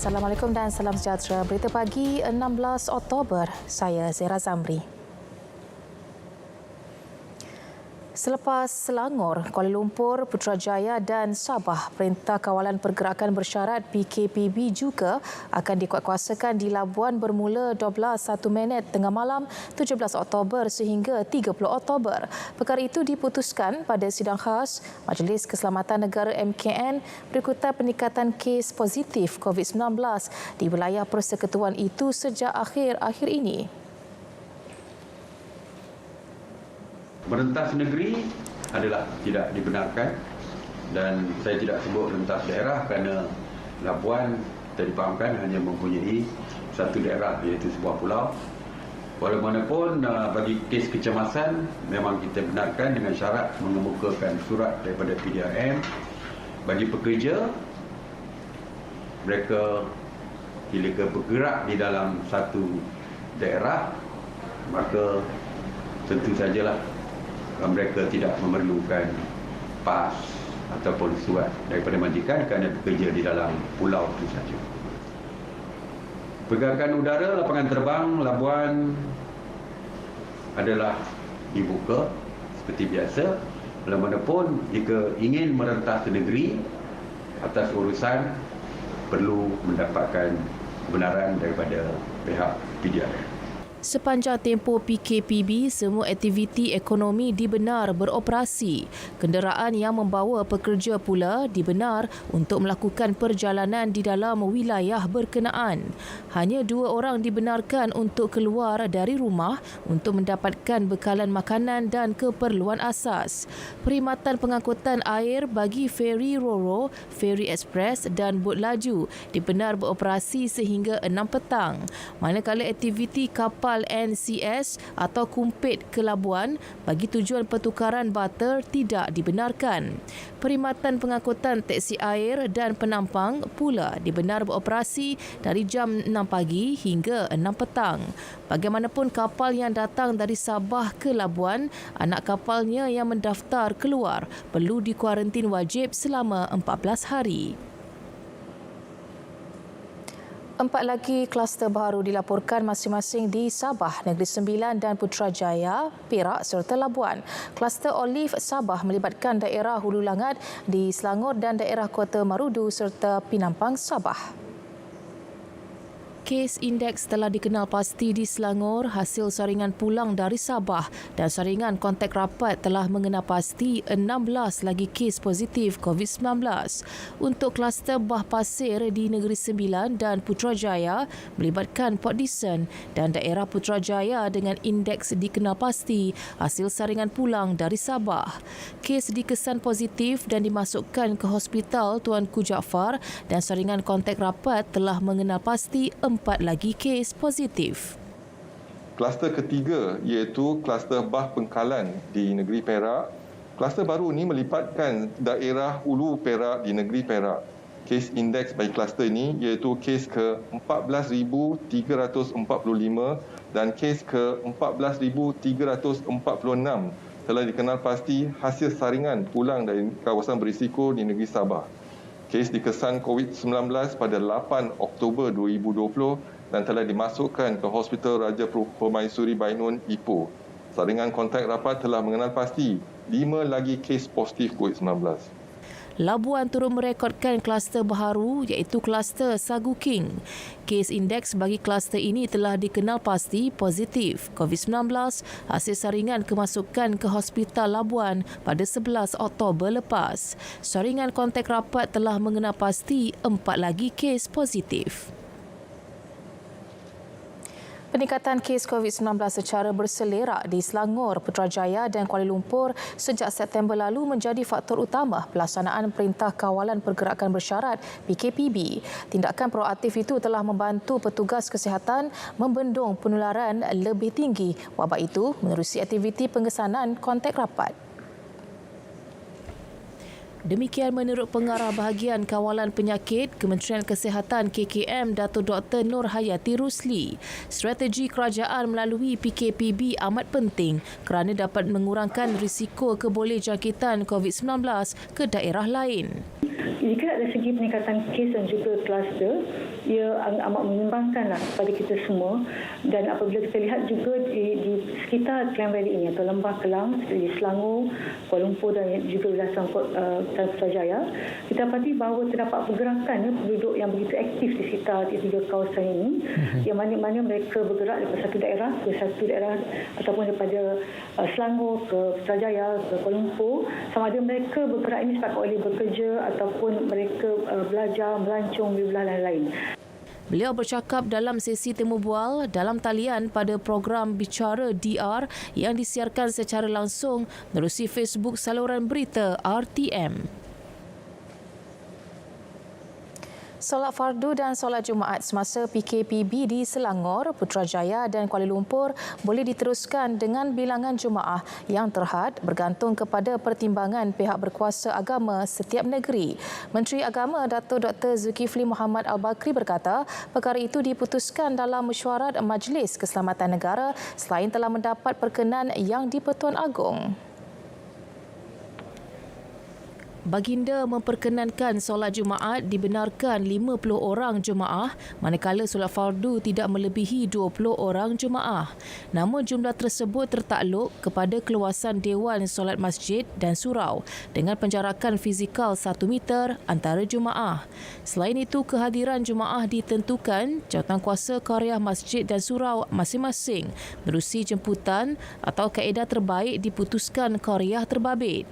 Assalamualaikum dan salam sejahtera. Berita pagi 16 Oktober, saya Zera Zamri. Selepas Selangor, Kuala Lumpur, Putrajaya dan Sabah, Perintah Kawalan Pergerakan Bersyarat PKPB juga akan dikuatkuasakan di Labuan bermula 12:01 tengah malam 17 Oktober sehingga 30 Oktober. Perkara itu diputuskan pada sidang khas Majlis Keselamatan Negara MKN berikutan peningkatan kes positif COVID-19 di wilayah persekutuan itu sejak akhir-akhir ini. Merentas negeri adalah tidak dibenarkan dan saya tidak sebut rentas daerah kerana Labuan kita difahamkan hanya mempunyai satu daerah iaitu sebuah pulau. Walaupun bagi kes kecemasan memang kita benarkan dengan syarat mengemukakan surat daripada PDRM. Bagi pekerja, mereka bila bergerak di dalam satu daerah maka tentu sajalah mereka tidak memerlukan pas ataupun surat daripada majikan kerana bekerja di dalam pulau itu saja. Pergerakan udara lapangan terbang Labuan adalah dibuka seperti biasa. Walaupun jika ingin merentas negeri atas urusan perlu mendapatkan kebenaran daripada pihak PDRM. Sepanjang tempoh PKPB, semua aktiviti ekonomi dibenar beroperasi. Kenderaan yang membawa pekerja pula dibenar untuk melakukan perjalanan di dalam wilayah berkenaan. Hanya 2 orang dibenarkan untuk keluar dari rumah untuk mendapatkan bekalan makanan dan keperluan asas. Perkhidmatan pengangkutan air bagi feri Roro, feri Express dan bot laju dibenar beroperasi sehingga 6 petang. Manakala aktiviti kapal NCS atau kumpit ke Labuan bagi tujuan pertukaran barter tidak dibenarkan. Perkhidmatan pengangkutan teksi air dan penampang pula dibenar beroperasi dari jam 6 pagi hingga 6 petang. Bagaimanapun kapal yang datang dari Sabah ke Labuan, anak kapalnya yang mendaftar keluar perlu dikuarantin wajib selama 14 hari. 4 lagi kluster baru dilaporkan masing-masing di Sabah, Negeri Sembilan dan Putrajaya, Perak serta Labuan. Kluster Olive Sabah melibatkan daerah Hulu Langat di Selangor dan daerah Kota Marudu serta Pinampang, Sabah. Kes indeks telah dikenal pasti di Selangor hasil saringan pulang dari Sabah dan saringan kontak rapat telah mengenal pasti 16 lagi kes positif COVID-19. Untuk kluster Bah Pasir di Negeri Sembilan dan Putrajaya melibatkan Port Dickson dan daerah Putrajaya dengan indeks dikenal pasti hasil saringan pulang dari Sabah. Kes dikesan positif dan dimasukkan ke Hospital Tuanku Jaafar dan saringan kontak rapat telah mengenal pasti 4 lagi kes positif. Kluster ketiga iaitu kluster Bah Pengkalan di negeri Perak. Kluster baru ini melibatkan daerah Hulu Perak di negeri Perak. Kes indeks bagi kluster ini iaitu kes ke 14,345 dan kes ke 14,346 telah dikenal pasti hasil saringan pulang dari kawasan berisiko di negeri Sabah. Kes dikesan COVID-19 pada 8 Oktober 2020 dan telah dimasukkan ke Hospital Raja Permaisuri Bainun, Ipoh. Saringan kontak rapat telah mengenal pasti 5 lagi kes positif COVID-19. Labuan turut merekodkan kluster baharu iaitu kluster Sagu King. Kes indeks bagi kluster ini telah dikenal pasti positif COVID-19 hasil saringan kemasukan ke Hospital Labuan pada 11 Oktober lepas. Saringan kontak rapat telah mengenal pasti 4 lagi kes positif. Peningkatan kes COVID-19 secara berselerak di Selangor, Putrajaya dan Kuala Lumpur sejak September lalu menjadi faktor utama pelaksanaan Perintah Kawalan Pergerakan Bersyarat PKPB. Tindakan proaktif itu telah membantu petugas kesihatan membendung penularan lebih tinggi. Wabak itu menerusi aktiviti pengesanan kontak rapat. Demikian menurut Pengarah Bahagian Kawalan Penyakit Kementerian Kesihatan KKM Datuk Dr. Nur Hayati Rusli. Strategi kerajaan melalui PKPB amat penting kerana dapat mengurangkan risiko kebolehjangkitan COVID-19 ke daerah lain. Jika dari segi peningkatan kes dan juga kluster, ia amat menyumbangkanlah kepada kita semua. Dan apabila kita lihat juga di sekitar Klang Valley ini atau Lembah Kelang seperti Selangor, Kuala Lumpur dan juga wilayah Putrajaya, kita dapati bahawa terdapat pergerakan penduduk yang begitu aktif di sekitar tiga kawasan ini, yang mana-mana mereka bergerak daripada satu daerah ke satu daerah ataupun daripada Selangor ke Putrajaya ke Kuala Lumpur, sama ada mereka bergerak ini sebab oleh bekerja ataupun mereka belajar, melancong di wilayah lain. Beliau bercakap dalam sesi temu bual dalam talian pada program Bicara DR yang disiarkan secara langsung menerusi Facebook saluran berita RTM. Solat fardu dan solat Jumaat semasa PKPB di Selangor, Putrajaya dan Kuala Lumpur boleh diteruskan dengan bilangan jemaah yang terhad bergantung kepada pertimbangan pihak berkuasa agama setiap negeri. Menteri Agama Datuk Dr. Zulkifli Muhammad Al-Bakri berkata, perkara itu diputuskan dalam mesyuarat Majlis Keselamatan Negara selain telah mendapat perkenan yang di-Pertuan Agong. Baginda memperkenankan solat Jumaat dibenarkan 50 orang jemaah manakala solat fardu tidak melebihi 20 orang jemaah. Namun jumlah tersebut tertakluk kepada keluasan Dewan Solat Masjid dan Surau dengan penjarakan fizikal 1 meter antara jemaah. Selain itu, kehadiran jemaah ditentukan jawatankuasa Qaryah Masjid dan Surau masing-masing menerusi jemputan atau kaedah terbaik diputuskan Qaryah terbabit.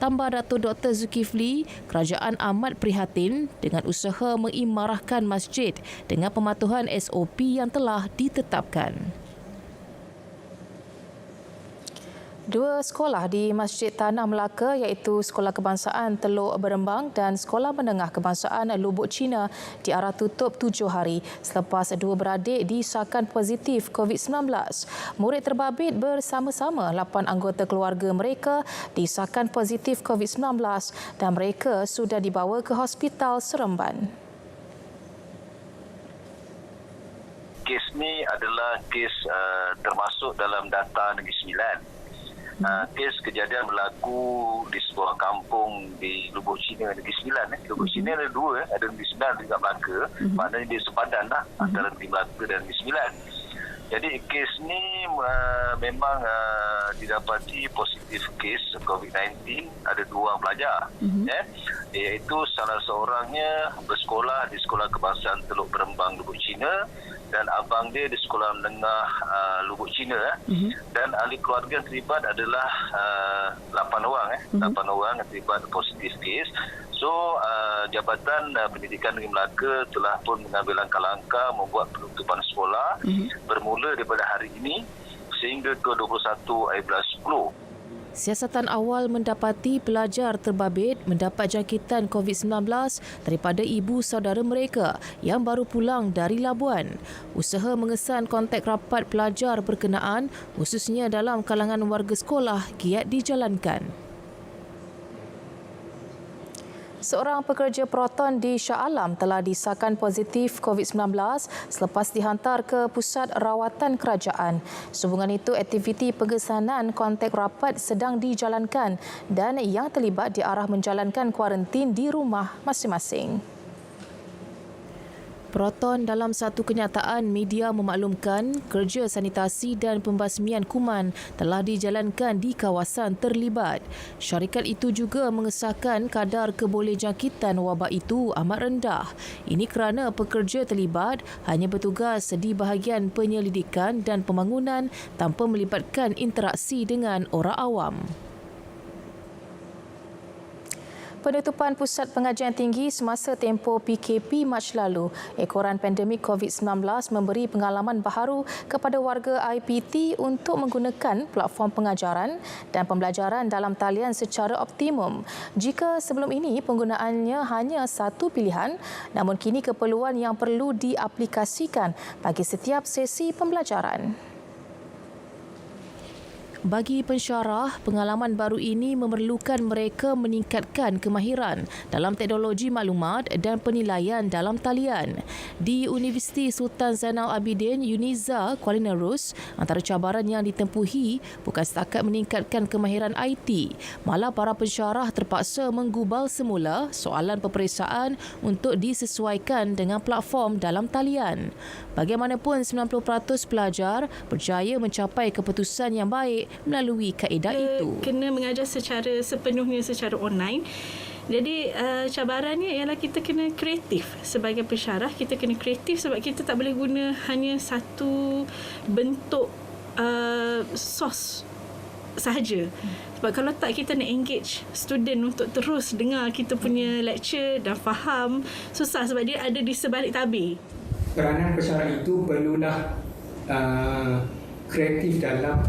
Tambah Datuk Dr. Zulkifli, kerajaan amat prihatin dengan usaha mengimarahkan masjid dengan pematuhan SOP yang telah ditetapkan. Dua sekolah di Masjid Tanah Melaka iaitu Sekolah Kebangsaan Teluk Berembang dan Sekolah Menengah Kebangsaan Lubuk Cina diarah tutup 7 hari selepas dua beradik disahkan positif COVID-19. Murid terbabit bersama-sama 8 anggota keluarga mereka disahkan positif COVID-19 dan mereka sudah dibawa ke Hospital Seremban. Kes ni adalah kes termasuk dalam data Negeri Sembilan. Kes kejadian berlaku di sebuah kampung di Lubuk Cina, Negeri Sembilan. Lubuk Cina ada dua, ada Negeri Sembilan dan juga Melaka. Maknanya dia sepadan lah antara Negeri Melaka dan Negeri Sembilan. Jadi kes ni memang didapati positif kes COVID-19, ada 2 orang pelajar. Iaitu salah seorangnya bersekolah di Sekolah Kebangsaan Teluk Berembang Lubuk Cina dan abang dia di Sekolah Menengah Lubuk Cina. Dan ahli keluarga yang terlibat adalah 8 orang. 8 orang yang terlibat positif kes. So, Jabatan Pendidikan Negeri Melaka telah pun mengambil langkah-langkah membuat penutupan sekolah bermula daripada hari ini sehingga ke 21 April 10. Siasatan awal mendapati pelajar terbabit mendapat jangkitan COVID-19 daripada ibu saudara mereka yang baru pulang dari Labuan. Usaha mengesan kontak rapat pelajar berkenaan khususnya dalam kalangan warga sekolah giat dijalankan. Seorang pekerja Proton di Shah Alam telah disahkan positif COVID-19 selepas dihantar ke pusat rawatan kerajaan. Sehubungan itu, aktiviti pengesanan kontak rapat sedang dijalankan dan yang terlibat diarah menjalankan kuarantin di rumah masing-masing. Proton dalam satu kenyataan media memaklumkan kerja sanitasi dan pembasmian kuman telah dijalankan di kawasan terlibat. Syarikat itu juga mengesahkan kadar kebolehjangkitan wabak itu amat rendah. Ini kerana pekerja terlibat hanya bertugas di bahagian penyelidikan dan pembangunan tanpa melibatkan interaksi dengan orang awam. Penutupan Pusat Pengajian Tinggi semasa tempoh PKP Mac lalu, ekoran pandemik COVID-19 memberi pengalaman baharu kepada warga IPT untuk menggunakan platform pengajaran dan pembelajaran dalam talian secara optimum. Jika sebelum ini penggunaannya hanya satu pilihan, namun kini keperluan yang perlu diaplikasikan bagi setiap sesi pembelajaran. Bagi pensyarah, pengalaman baru ini memerlukan mereka meningkatkan kemahiran dalam teknologi maklumat dan penilaian dalam talian. Di Universiti Sultan Zainal Abidin, UNIZA, Kuala Nerus, antara cabaran yang ditempuhi bukan setakat meningkatkan kemahiran IT, malah para pensyarah terpaksa menggubal semula soalan peperiksaan untuk disesuaikan dengan platform dalam talian. Bagaimanapun, 90% pelajar berjaya mencapai keputusan yang baik melalui kaedah itu. Kena mengajar sepenuhnya secara online. Jadi cabarannya ialah kita kena kreatif. Sebagai pensyarah, kita kena kreatif sebab kita tak boleh guna hanya satu bentuk source sahaja. Sebab kalau tak, kita nak engage student untuk terus dengar kita punya lecture dan faham. Susah sebab dia ada di sebalik tabir. Peranan pensyarah itu perlulah kreatif dalam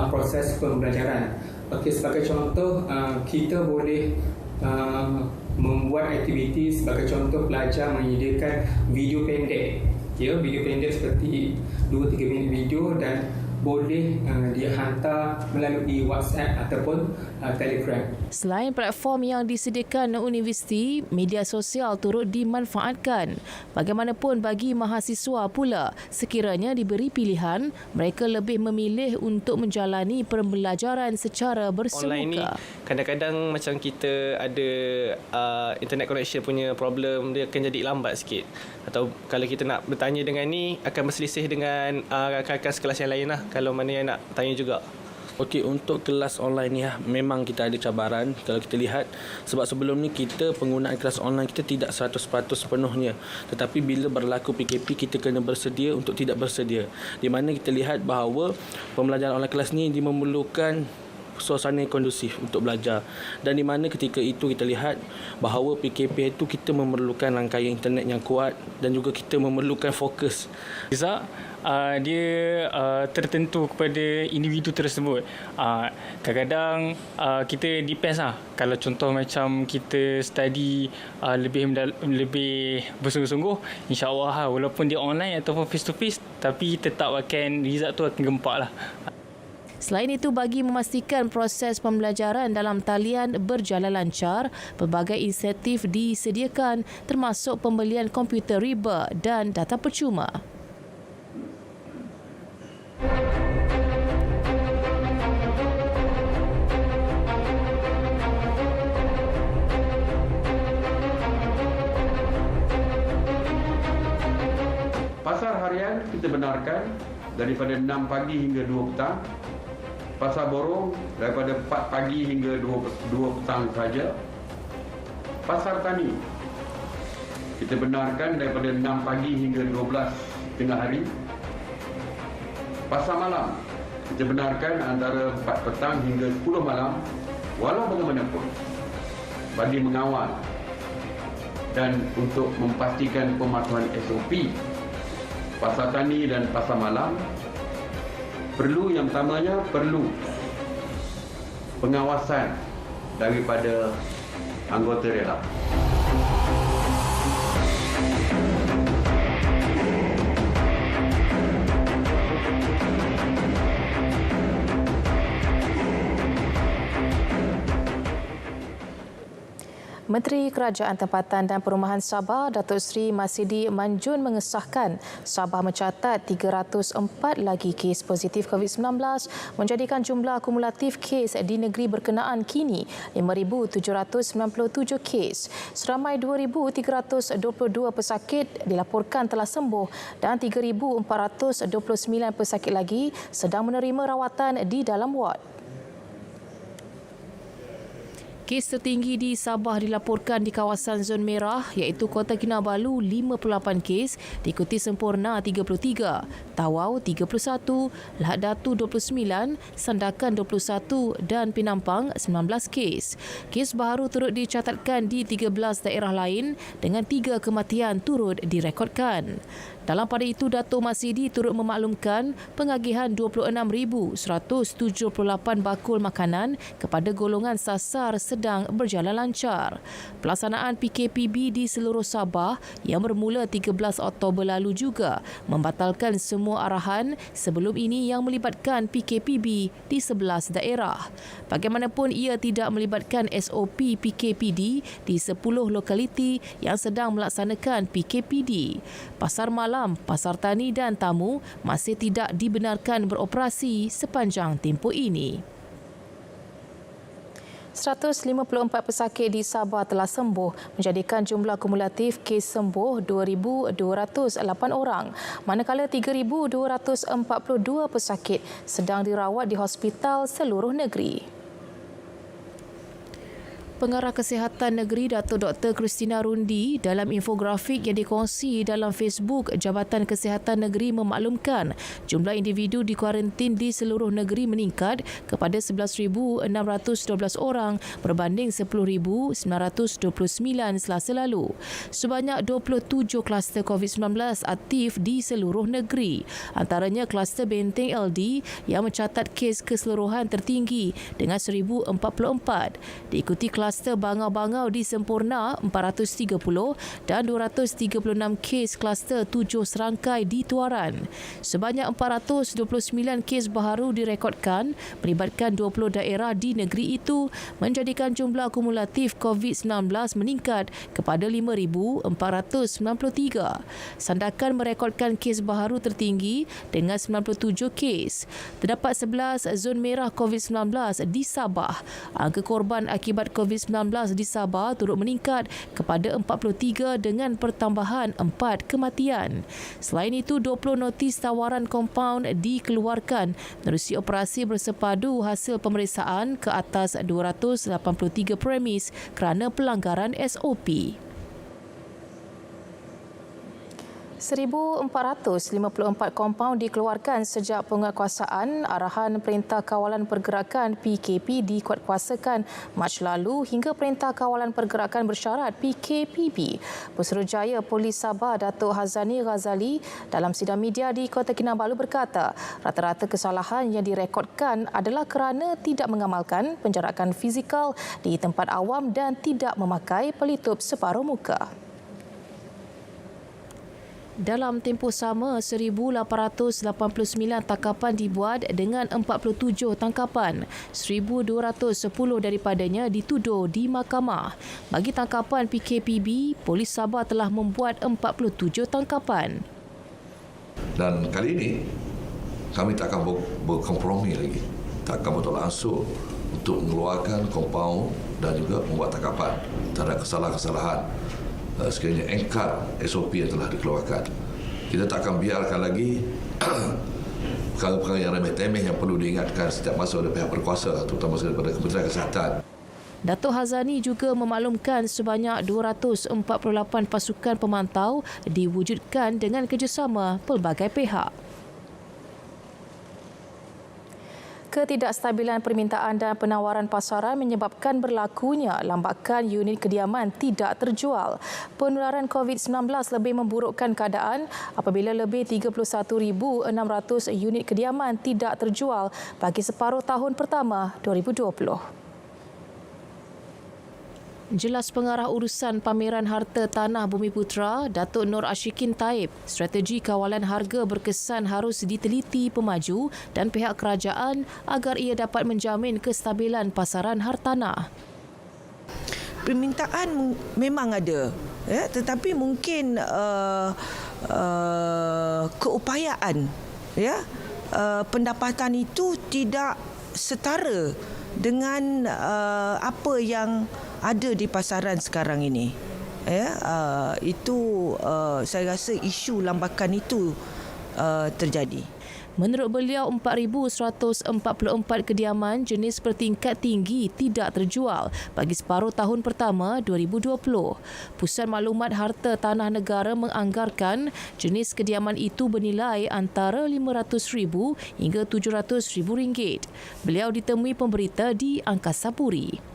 proses pembelajaran. Okey, sebagai contoh, kita boleh membuat aktiviti. Sebagai contoh, pelajar menyediakan video pendek. Ya, video pendek seperti 2-3 minit video dan boleh dia hantar melalui WhatsApp ataupun Telegram. Selain platform yang disediakan universiti, media sosial turut dimanfaatkan. Bagaimanapun, bagi mahasiswa pula, sekiranya diberi pilihan, mereka lebih memilih untuk menjalani pembelajaran secara bersemuka. Online ni kadang-kadang macam kita ada internet connection punya problem, dia akan jadi lambat sikit. Atau kalau kita nak bertanya dengan ni, akan berselisih dengan rakan-rakan sekelas yang lain lah, kalau mana yang nak tanya juga. Okey, untuk kelas online ni memang kita ada cabaran kalau kita lihat, sebab sebelum ni kita penggunaan kelas online kita tidak 100% sepenuhnya, tetapi bila berlaku PKP kita kena bersedia untuk tidak bersedia, di mana kita lihat bahawa pembelajaran online kelas ni dia memerlukan suasana yang kondusif untuk belajar, dan di mana ketika itu kita lihat bahawa PKP itu kita memerlukan rangkaian internet yang kuat dan juga kita memerlukan fokus. Dia tertentu kepada individu tersebut. Kadang-kadang kita depends lah. Kalau contoh macam kita study lebih bersungguh-sungguh, insya-Allah walaupun dia online ataupun face to face, tapi tetap akan result tu akan gempak lah. Selain itu, bagi memastikan proses pembelajaran dalam talian berjalan lancar, pelbagai insentif disediakan termasuk pembelian komputer riba dan data percuma. Pasar harian kita benarkan daripada 6 pagi hingga 2 petang. Pasar borong daripada 4 pagi hingga 2 petang saja. Pasar tani kita benarkan daripada 6 pagi hingga 12 tengah hari. Pasar malam kita benarkan antara 4 petang hingga 10 malam. Walau bagaimanapun, bagi mengawal dan untuk memastikan pematuhan SOP pasar tani dan pasar malam, yang pertamanya perlu pengawasan daripada anggota rela. Menteri Kerajaan Tempatan dan Perumahan Sabah, Datuk Seri Masidi Manjun mengesahkan Sabah mencatat 304 lagi kes positif COVID-19, menjadikan jumlah akumulatif kes di negeri berkenaan kini 5,797 kes. Seramai 2,322 pesakit dilaporkan telah sembuh dan 3,429 pesakit lagi sedang menerima rawatan di dalam ward. Kes tertinggi di Sabah dilaporkan di kawasan zon merah iaitu Kota Kinabalu 58 kes, diikuti Semporna 33, Tawau 31, Lahad Datu 29, Sandakan 21 dan Penampang 19 kes. Kes baru turut dicatatkan di 13 daerah lain dengan 3 kematian turut direkodkan. Dalam pada itu, Datuk Masidi turut memaklumkan pengagihan 26,178 bakul makanan kepada golongan sasar sedang berjalan lancar. Pelaksanaan PKPB di seluruh Sabah yang bermula 13 Oktober lalu juga membatalkan semua arahan sebelum ini yang melibatkan PKPB di 11 daerah. Bagaimanapun ia tidak melibatkan SOP PKPD di 10 lokaliti yang sedang melaksanakan PKPD. Pasar malam, pasar tani dan tamu masih tidak dibenarkan beroperasi sepanjang tempoh ini. 154 pesakit di Sabah telah sembuh, menjadikan jumlah kumulatif kes sembuh 2,208 orang, manakala 3,242 pesakit sedang dirawat di hospital seluruh negeri. Pengarah Kesihatan Negeri Datuk Dr. Christina Rundi dalam infografik yang dikongsi dalam Facebook Jabatan Kesihatan Negeri memaklumkan jumlah individu dikuarantin di seluruh negeri meningkat kepada 11,612 orang berbanding 10,929 Selasa lalu. Sebanyak 27 kluster COVID-19 aktif di seluruh negeri. Antaranya kluster Benteng LD yang mencatat kes keseluruhan tertinggi dengan 1,044. Diikuti kluster Bangau-Bangau di Sempurna 430 dan 236 kes kluster 7 serangkai di Tuaran. Sebanyak 429 kes baharu direkodkan melibatkan 20 daerah di negeri itu, menjadikan jumlah kumulatif COVID-19 meningkat kepada 5,493. Sandakan merekodkan kes baharu tertinggi dengan 97 kes. Terdapat 11 zon merah COVID-19 di Sabah. Angka korban akibat COVID-19 di Sabah turut meningkat kepada 43 dengan pertambahan 4 kematian. Selain itu, 20 notis tawaran kompaun dikeluarkan menerusi operasi bersepadu hasil pemeriksaan ke atas 283 premis kerana pelanggaran SOP. 1,454 kompaun dikeluarkan sejak penguatkuasaan arahan Perintah Kawalan Pergerakan PKP dikuatkuasakan Mac lalu hingga Perintah Kawalan Pergerakan Bersyarat PKPB. Pesuruhjaya Polis Sabah Datuk Hazani Ghazali dalam sidang media di Kota Kinabalu berkata, rata-rata kesalahan yang direkodkan adalah kerana tidak mengamalkan penjarakan fizikal di tempat awam dan tidak memakai pelitup separuh muka. Dalam tempoh sama, 1,889 tangkapan dibuat dengan 47 tangkapan. 1,210 daripadanya dituduh di mahkamah. Bagi tangkapan PKPB, Polis Sabah telah membuat 47 tangkapan. Dan kali ini, kami tak akan berkompromi lagi. Tak akan bertolak ansur untuk mengeluarkan kompaun dan juga membuat tangkapan terhadap kesalahan-kesalahan sekiranya engkar SOP yang telah dikeluarkan. Kita tak akan biarkan lagi perkara-perkara yang remeh-temeh yang perlu diingatkan setiap masa oleh pihak berkuasa, terutama daripada Kementerian Kesihatan. Datuk Hazani juga memaklumkan sebanyak 248 pasukan pemantau diwujudkan dengan kerjasama pelbagai pihak. Ketidakstabilan permintaan dan penawaran pasaran menyebabkan berlakunya lambakan unit kediaman tidak terjual. Penularan COVID-19 lebih memburukkan keadaan apabila lebih 31,600 unit kediaman tidak terjual bagi separuh tahun pertama 2020. Jelas Pengarah Urusan Pameran Harta Tanah Bumiputera, Datuk Nur Ashikin Taib, strategi kawalan harga berkesan harus diteliti pemaju dan pihak kerajaan agar ia dapat menjamin kestabilan pasaran hartanah. Permintaan memang ada, ya, tetapi mungkin keupayaan, ya, pendapatan itu tidak setara dengan apa yang ada di pasaran sekarang ini. Ya, itu saya rasa isu lambakan itu terjadi. Menurut beliau, 4,144 kediaman jenis bertingkat tinggi tidak terjual bagi separuh tahun pertama 2020. Pusat Maklumat Harta Tanah Negara menganggarkan jenis kediaman itu bernilai antara RM500,000 hingga RM700,000. Beliau ditemui pemberita di Angkasa Puri.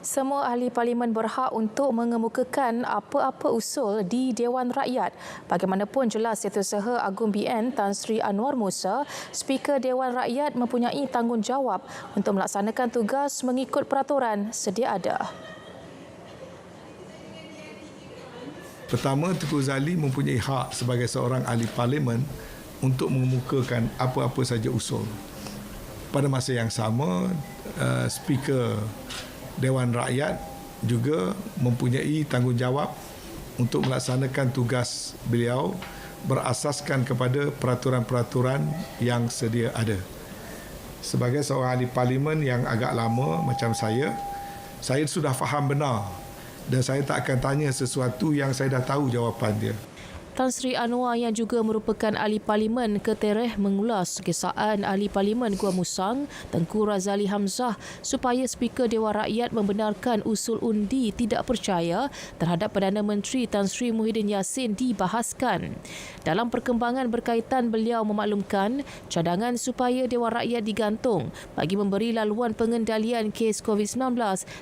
Semua ahli parlimen berhak untuk mengemukakan apa-apa usul di Dewan Rakyat. Bagaimanapun jelas Setiausaha Agung BN Tan Sri Anwar Musa, Speaker Dewan Rakyat mempunyai tanggungjawab untuk melaksanakan tugas mengikut peraturan sedia ada. Pertama, Tengku Zali mempunyai hak sebagai seorang ahli parlimen untuk mengemukakan apa-apa saja usul. Pada masa yang sama, Speaker Dewan Rakyat juga mempunyai tanggungjawab untuk melaksanakan tugas beliau berasaskan kepada peraturan-peraturan yang sedia ada. Sebagai seorang ahli parlimen yang agak lama macam saya sudah faham benar dan saya tak akan tanya sesuatu yang saya dah tahu jawapan dia. Tan Sri Anwar yang juga merupakan ahli parlimen ketereh mengulas kesaan ahli parlimen Gua Musang, Tengku Razali Hamzah supaya Speaker Dewan Rakyat membenarkan usul undi tidak percaya terhadap Perdana Menteri Tan Sri Muhyiddin Yassin dibahaskan. Dalam perkembangan berkaitan, beliau memaklumkan cadangan supaya Dewan Rakyat digantung bagi memberi laluan pengendalian kes COVID-19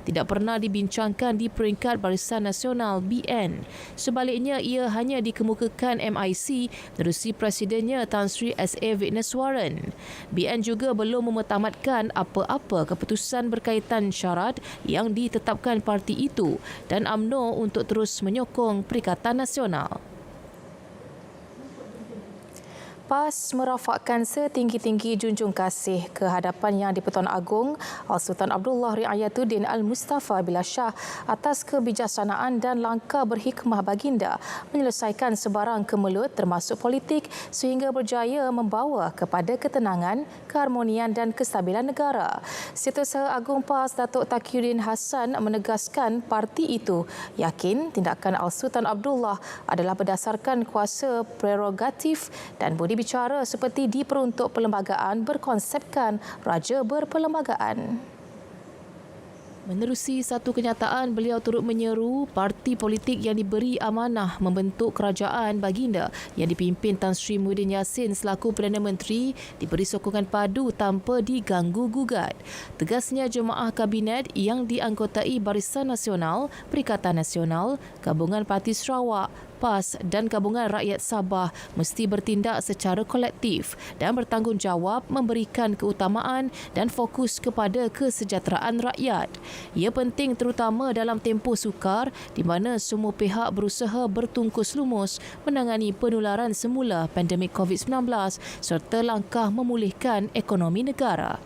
tidak pernah dibincangkan di peringkat Barisan Nasional BN. Sebaliknya, ia hanya dikemukakan MIC menerusi Presidennya Tan Sri S.A. Vigneswaran. BN juga belum memetamatkan apa-apa keputusan berkaitan syarat yang ditetapkan parti itu dan UMNO untuk terus menyokong Perikatan Nasional. PAS merafakkan setinggi-tinggi junjung kasih ke hadapan Yang di-Pertuan Agong Al-Sultan Abdullah Riayatuddin Al-Mustafa Billah Shah atas kebijaksanaan dan langkah berhikmah baginda menyelesaikan sebarang kemelut termasuk politik sehingga berjaya membawa kepada ketenangan, keharmonian dan kestabilan negara. Setiausaha Agung PAS Datuk Taqiyuddin Hassan menegaskan parti itu yakin tindakan Al-Sultan Abdullah adalah berdasarkan kuasa prerogatif dan budi bicara seperti diperuntuk perlembagaan berkonsepkan Raja Berperlembagaan. Menerusi satu kenyataan, beliau turut menyeru parti politik yang diberi amanah membentuk kerajaan baginda yang dipimpin Tan Sri Muhyiddin Yassin selaku Perdana Menteri diberi sokongan padu tanpa diganggu-gugat. Tegasnya, jemaah kabinet yang dianggotai Barisan Nasional, Perikatan Nasional, Gabungan Parti Sarawak, PAS dan Gabungan Rakyat Sabah mesti bertindak secara kolektif dan bertanggungjawab memberikan keutamaan dan fokus kepada kesejahteraan rakyat. Ia penting terutama dalam tempoh sukar di mana semua pihak berusaha bertungkus lumus menangani penularan semula pandemik COVID-19 serta langkah memulihkan ekonomi negara.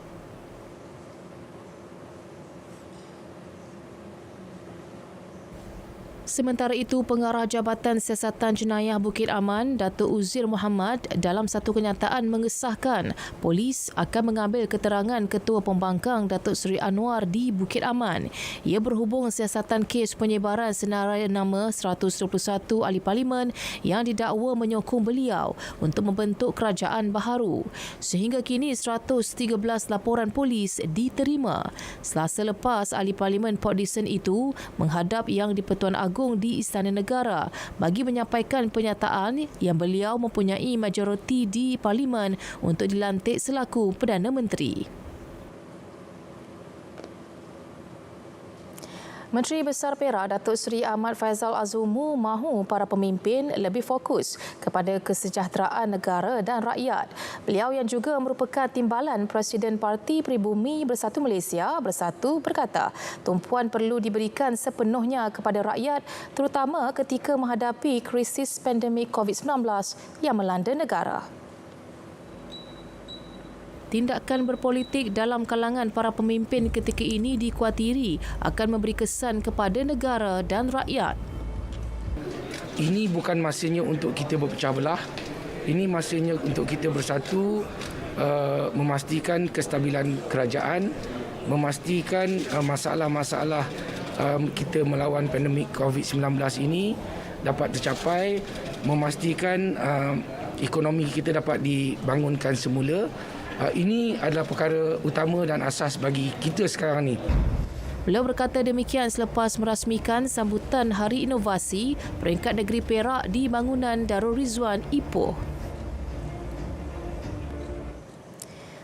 Sementara itu, Pengarah Jabatan Siasatan Jenayah Bukit Aman, Datuk Uzir Muhammad, dalam satu kenyataan mengesahkan polis akan mengambil keterangan Ketua Pembangkang Datuk Seri Anwar di Bukit Aman. Ia berhubung siasatan kes penyebaran senarai nama 121 ahli parlimen yang didakwa menyokong beliau untuk membentuk kerajaan baharu. Sehingga kini 113 laporan polis diterima. Selasa lepas, ahli parlimen Port Dickson itu menghadap Yang di-Pertuan Agong di Istana Negara bagi menyampaikan pernyataan yang beliau mempunyai majoriti di Parlimen untuk dilantik selaku Perdana Menteri. Menteri Besar Perak Datuk Seri Ahmad Faizal Azumu mahu para pemimpin lebih fokus kepada kesejahteraan negara dan rakyat. Beliau yang juga merupakan timbalan Presiden Parti Pribumi Bersatu Malaysia Bersatu berkata, tumpuan perlu diberikan sepenuhnya kepada rakyat terutama ketika menghadapi krisis pandemik COVID-19 yang melanda negara. Tindakan berpolitik dalam kalangan para pemimpin ketika ini dikuatiri akan memberi kesan kepada negara dan rakyat. Ini bukan masanya untuk kita berpecah belah. Ini masanya untuk kita bersatu, memastikan kestabilan kerajaan, memastikan masalah-masalah kita melawan pandemik COVID-19 ini dapat tercapai, memastikan ekonomi kita dapat dibangunkan semula. Ini adalah perkara utama dan asas bagi kita sekarang ni. Beliau berkata demikian selepas merasmikan sambutan Hari Inovasi Peringkat Negeri Perak di bangunan Darul Rizwan Ipoh.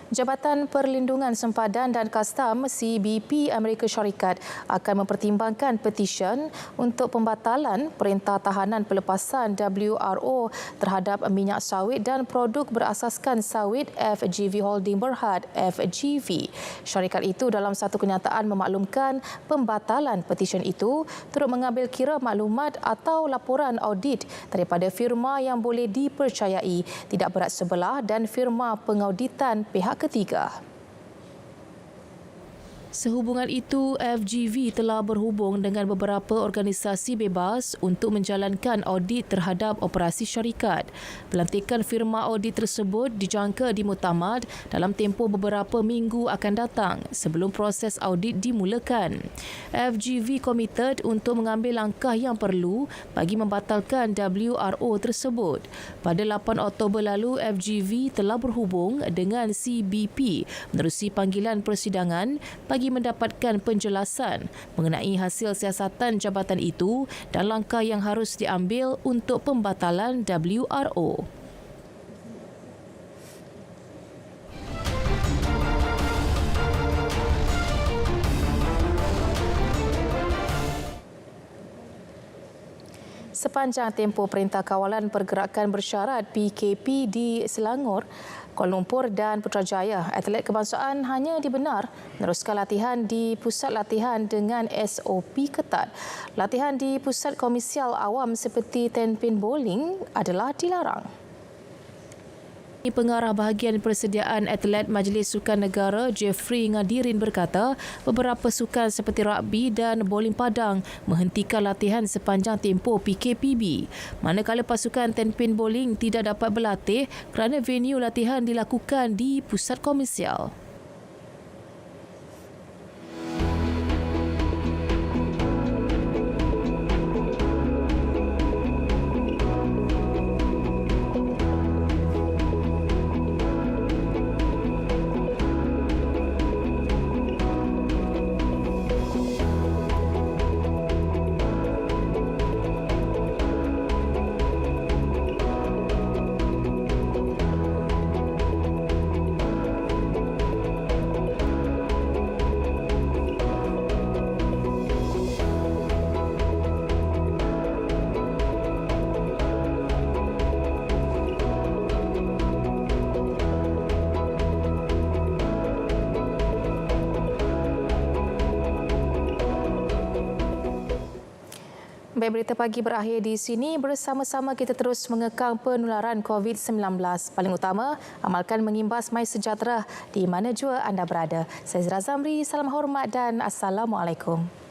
Jabatan Perlindungan Sempadan dan Kastam CBP Amerika Syarikat akan mempertimbangkan petisyen untuk pembatalan Perintah Tahanan Pelepasan WRO terhadap minyak sawit dan produk berasaskan sawit FGV Holding Berhad FGV. Syarikat itu dalam satu kenyataan memaklumkan pembatalan petisyen itu turut mengambil kira maklumat atau laporan audit daripada firma yang boleh dipercayai, tidak berat sebelah dan firma pengauditan pihak ketiga. Sehubungan itu, FGV telah berhubung dengan beberapa organisasi bebas untuk menjalankan audit terhadap operasi syarikat. Pelantikan firma audit tersebut dijangka dimuktamad dalam tempoh beberapa minggu akan datang sebelum proses audit dimulakan. FGV komited untuk mengambil langkah yang perlu bagi membatalkan WRO tersebut. Pada 8 Oktober lalu, FGV telah berhubung dengan CBP menerusi panggilan persidangan bagi mendapatkan penjelasan mengenai hasil siasatan jabatan itu dan langkah yang harus diambil untuk pembatalan WRO. Sepanjang tempoh Perintah Kawalan Pergerakan Bersyarat PKP di Selangor, Kuala Lumpur dan Putrajaya, atlet kebangsaan hanya dibenar meneruskan latihan di pusat latihan dengan SOP ketat. Latihan di pusat komersial awam seperti Tenpin Bowling adalah dilarang. Pengarah bahagian persediaan atlet Majlis Sukan Negara Jeffrey Ngadirin berkata beberapa sukan seperti rugby dan bowling padang menghentikan latihan sepanjang tempoh PKPB. Manakala pasukan Tenpin Bowling tidak dapat berlatih kerana venue latihan dilakukan di pusat komersial. Baik, berita pagi berakhir di sini. Bersama-sama kita terus mengekang penularan COVID-19. Paling utama, amalkan mengimbas MySejahtera di mana jua anda berada. Saya Zira Zamri, salam hormat dan Assalamualaikum.